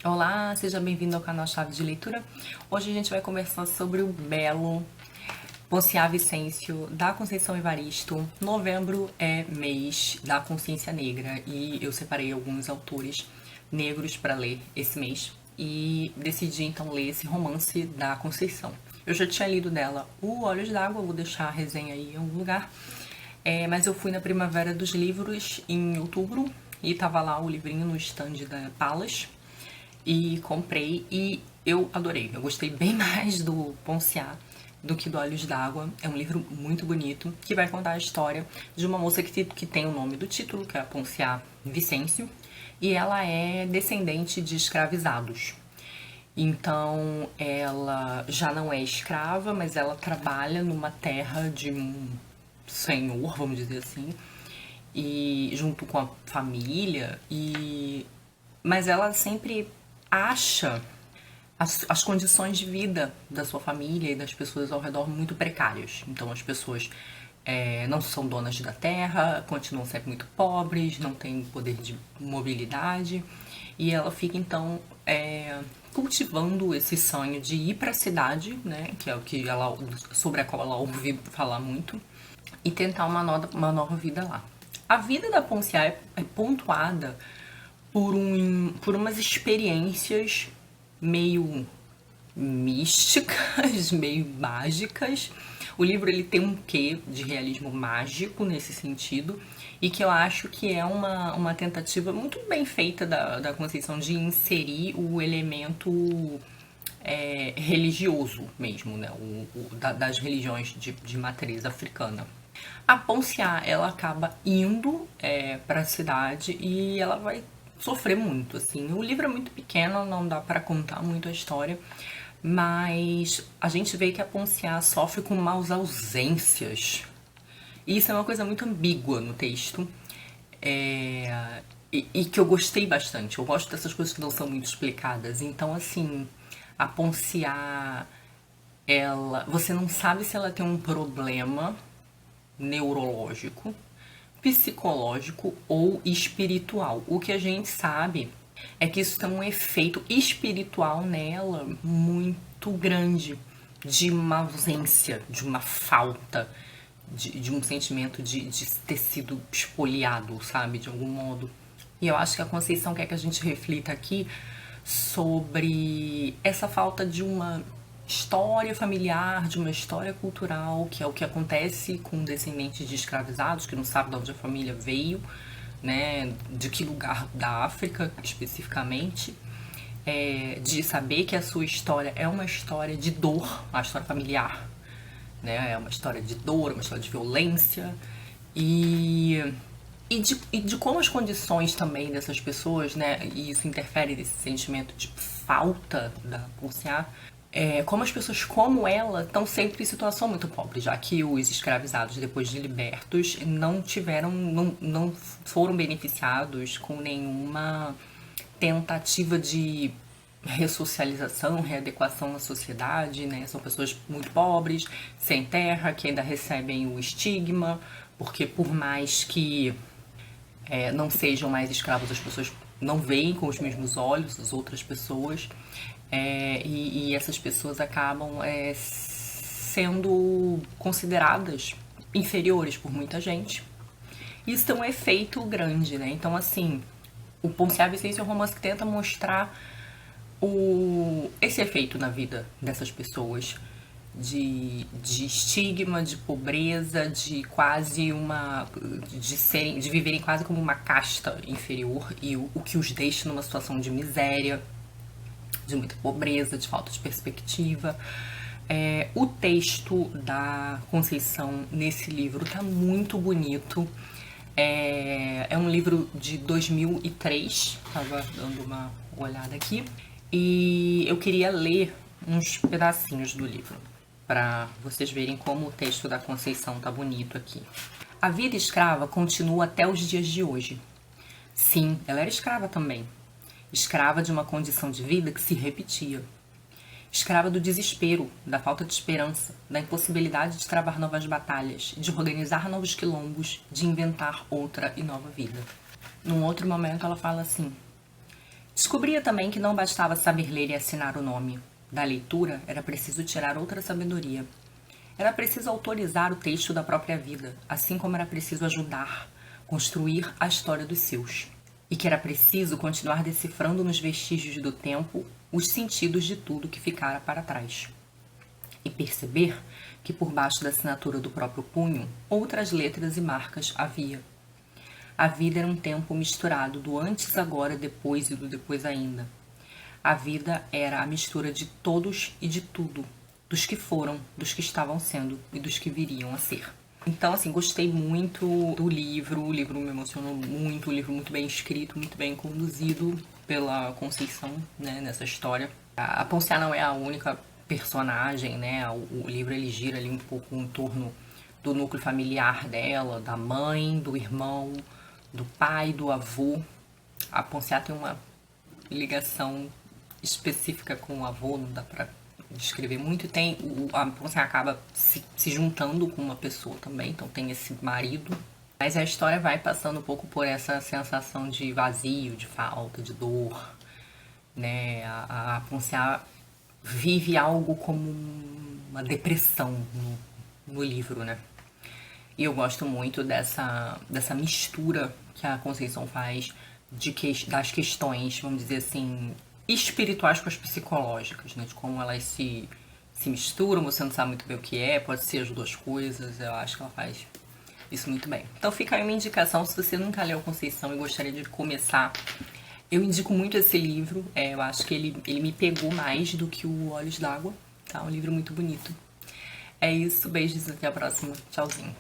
Olá, seja bem-vindo ao canal Chave de Leitura. Hoje a gente vai conversar sobre o belo Ponciá Vicêncio, da Conceição Evaristo. Novembro é mês da consciência negra e eu separei alguns autores negros para ler esse mês e decidi então ler esse romance da Conceição. Eu já tinha lido dela O Olhos d'Água, vou deixar a resenha aí em algum lugar, mas eu fui na Primavera dos Livros em outubro e tava lá o livrinho no stand da Palas e comprei e eu adorei. Eu gostei bem mais do Ponciá do que do Olhos d'Água. É um livro muito bonito que vai contar a história de uma moça que tem o nome do título, que é a Ponciá Vicêncio, e ela é descendente de escravizados. Então ela já não é escrava, mas ela trabalha numa terra de um senhor, vamos dizer assim, e junto com a família, e mas ela sempre acha as condições de vida da sua família e das pessoas ao redor muito precárias. Então as pessoas não são donas da terra, continuam sempre muito pobres, não têm poder de mobilidade, e ela fica então cultivando esse sonho de ir para a cidade, né, que é o que ela, sobre a qual ela ouve falar muito, e tentar uma nova vida lá. A vida da Ponciá é pontuada por umas experiências meio místicas, meio mágicas. O livro ele tem um quê de realismo mágico nesse sentido e que eu acho que é uma tentativa muito bem feita da Conceição de inserir o elemento religioso mesmo, né? Das religiões de matriz africana. A Ponciá, ela acaba indo para a cidade e ela vai sofrer muito, assim. O livro é muito pequeno, não dá para contar muito a história, mas a gente vê que a Ponciá sofre com maus ausências. E isso é uma coisa muito ambígua no texto. E que eu gostei bastante. Eu gosto dessas coisas que não são muito explicadas. Então, assim, a Ponciá, você não sabe se ela tem um problema neurológico, psicológico ou espiritual. O que a gente sabe é que isso tem um efeito espiritual nela muito grande, de uma ausência, de uma falta, de um sentimento de ter sido espoliado, sabe, de algum modo. E eu acho que a Conceição quer que a gente reflita aqui sobre essa falta de uma história familiar, de uma história cultural, que é o que acontece com descendentes de escravizados, que não sabe de onde a família veio, né, de que lugar da África especificamente, de saber que a sua história é uma história de dor, uma história familiar, né, é uma história de dor, uma história de violência, e de como as condições também dessas pessoas, né, e isso interfere nesse sentimento de falta da Ponciá, como as pessoas como ela estão sempre em situação muito pobre, já que os escravizados, depois de libertos, não foram beneficiados com nenhuma tentativa de ressocialização, readequação à sociedade, né? São pessoas muito pobres, sem terra, que ainda recebem o estigma, porque por mais que não sejam mais escravos, as pessoas não veem com os mesmos olhos as outras pessoas, e essas pessoas acabam sendo consideradas inferiores por muita gente. Isso tem um efeito grande, né? Então, assim, o Ponciá Vicêncio é um romance que tenta mostrar esse efeito na vida dessas pessoas de estigma, de pobreza, de quase de viverem quase como uma casta inferior e o que os deixa numa situação de miséria, de muita pobreza, de falta de perspectiva. O texto da Conceição nesse livro tá muito bonito. É um livro de 2003, estava dando uma olhada aqui, e eu queria ler uns pedacinhos do livro, para vocês verem como o texto da Conceição tá bonito aqui. A vida escrava continua até os dias de hoje. Sim, ela era escrava também. Escrava de uma condição de vida que se repetia. Escrava do desespero, da falta de esperança, da impossibilidade de travar novas batalhas, de organizar novos quilombos, de inventar outra e nova vida. Num outro momento ela fala assim: Descobria também que não bastava saber ler e assinar o nome. Da leitura era preciso tirar outra sabedoria. Era preciso autorizar o texto da própria vida, assim como era preciso ajudar, construir a história dos seus. E que era preciso continuar decifrando nos vestígios do tempo os sentidos de tudo que ficara para trás. E perceber que por baixo da assinatura do próprio punho, outras letras e marcas havia. A vida era um tempo misturado do antes, agora, depois e do depois ainda. A vida era a mistura de todos e de tudo, dos que foram, dos que estavam sendo e dos que viriam a ser. Então, assim, gostei muito do livro, o livro me emocionou muito, o livro muito bem escrito, muito bem conduzido pela Conceição, né, nessa história. A Ponciá não é a única personagem, né, o livro ele gira ali um pouco em torno do núcleo familiar dela, da mãe, do irmão, do pai, do avô. A Ponciá tem uma ligação específica com o avô, não dá pra descrever muito. Tem a Ponciá acaba se juntando com uma pessoa também, então tem esse marido. Mas a história vai passando um pouco por essa sensação de vazio, de falta, de dor, né? A Ponciá vive algo como uma depressão no livro, né? E eu gosto muito dessa mistura que a Conceição faz das questões, vamos dizer assim, espirituais com as psicológicas, né? De como elas se misturam, você não sabe muito bem o que é, pode ser as duas coisas, eu acho que ela faz isso muito bem. Então fica aí uma indicação, se você nunca leu Conceição e gostaria de começar, eu indico muito esse livro, eu acho que ele me pegou mais do que o Olhos d'Água, tá? Um livro muito bonito. É isso, beijos, até a próxima, tchauzinho.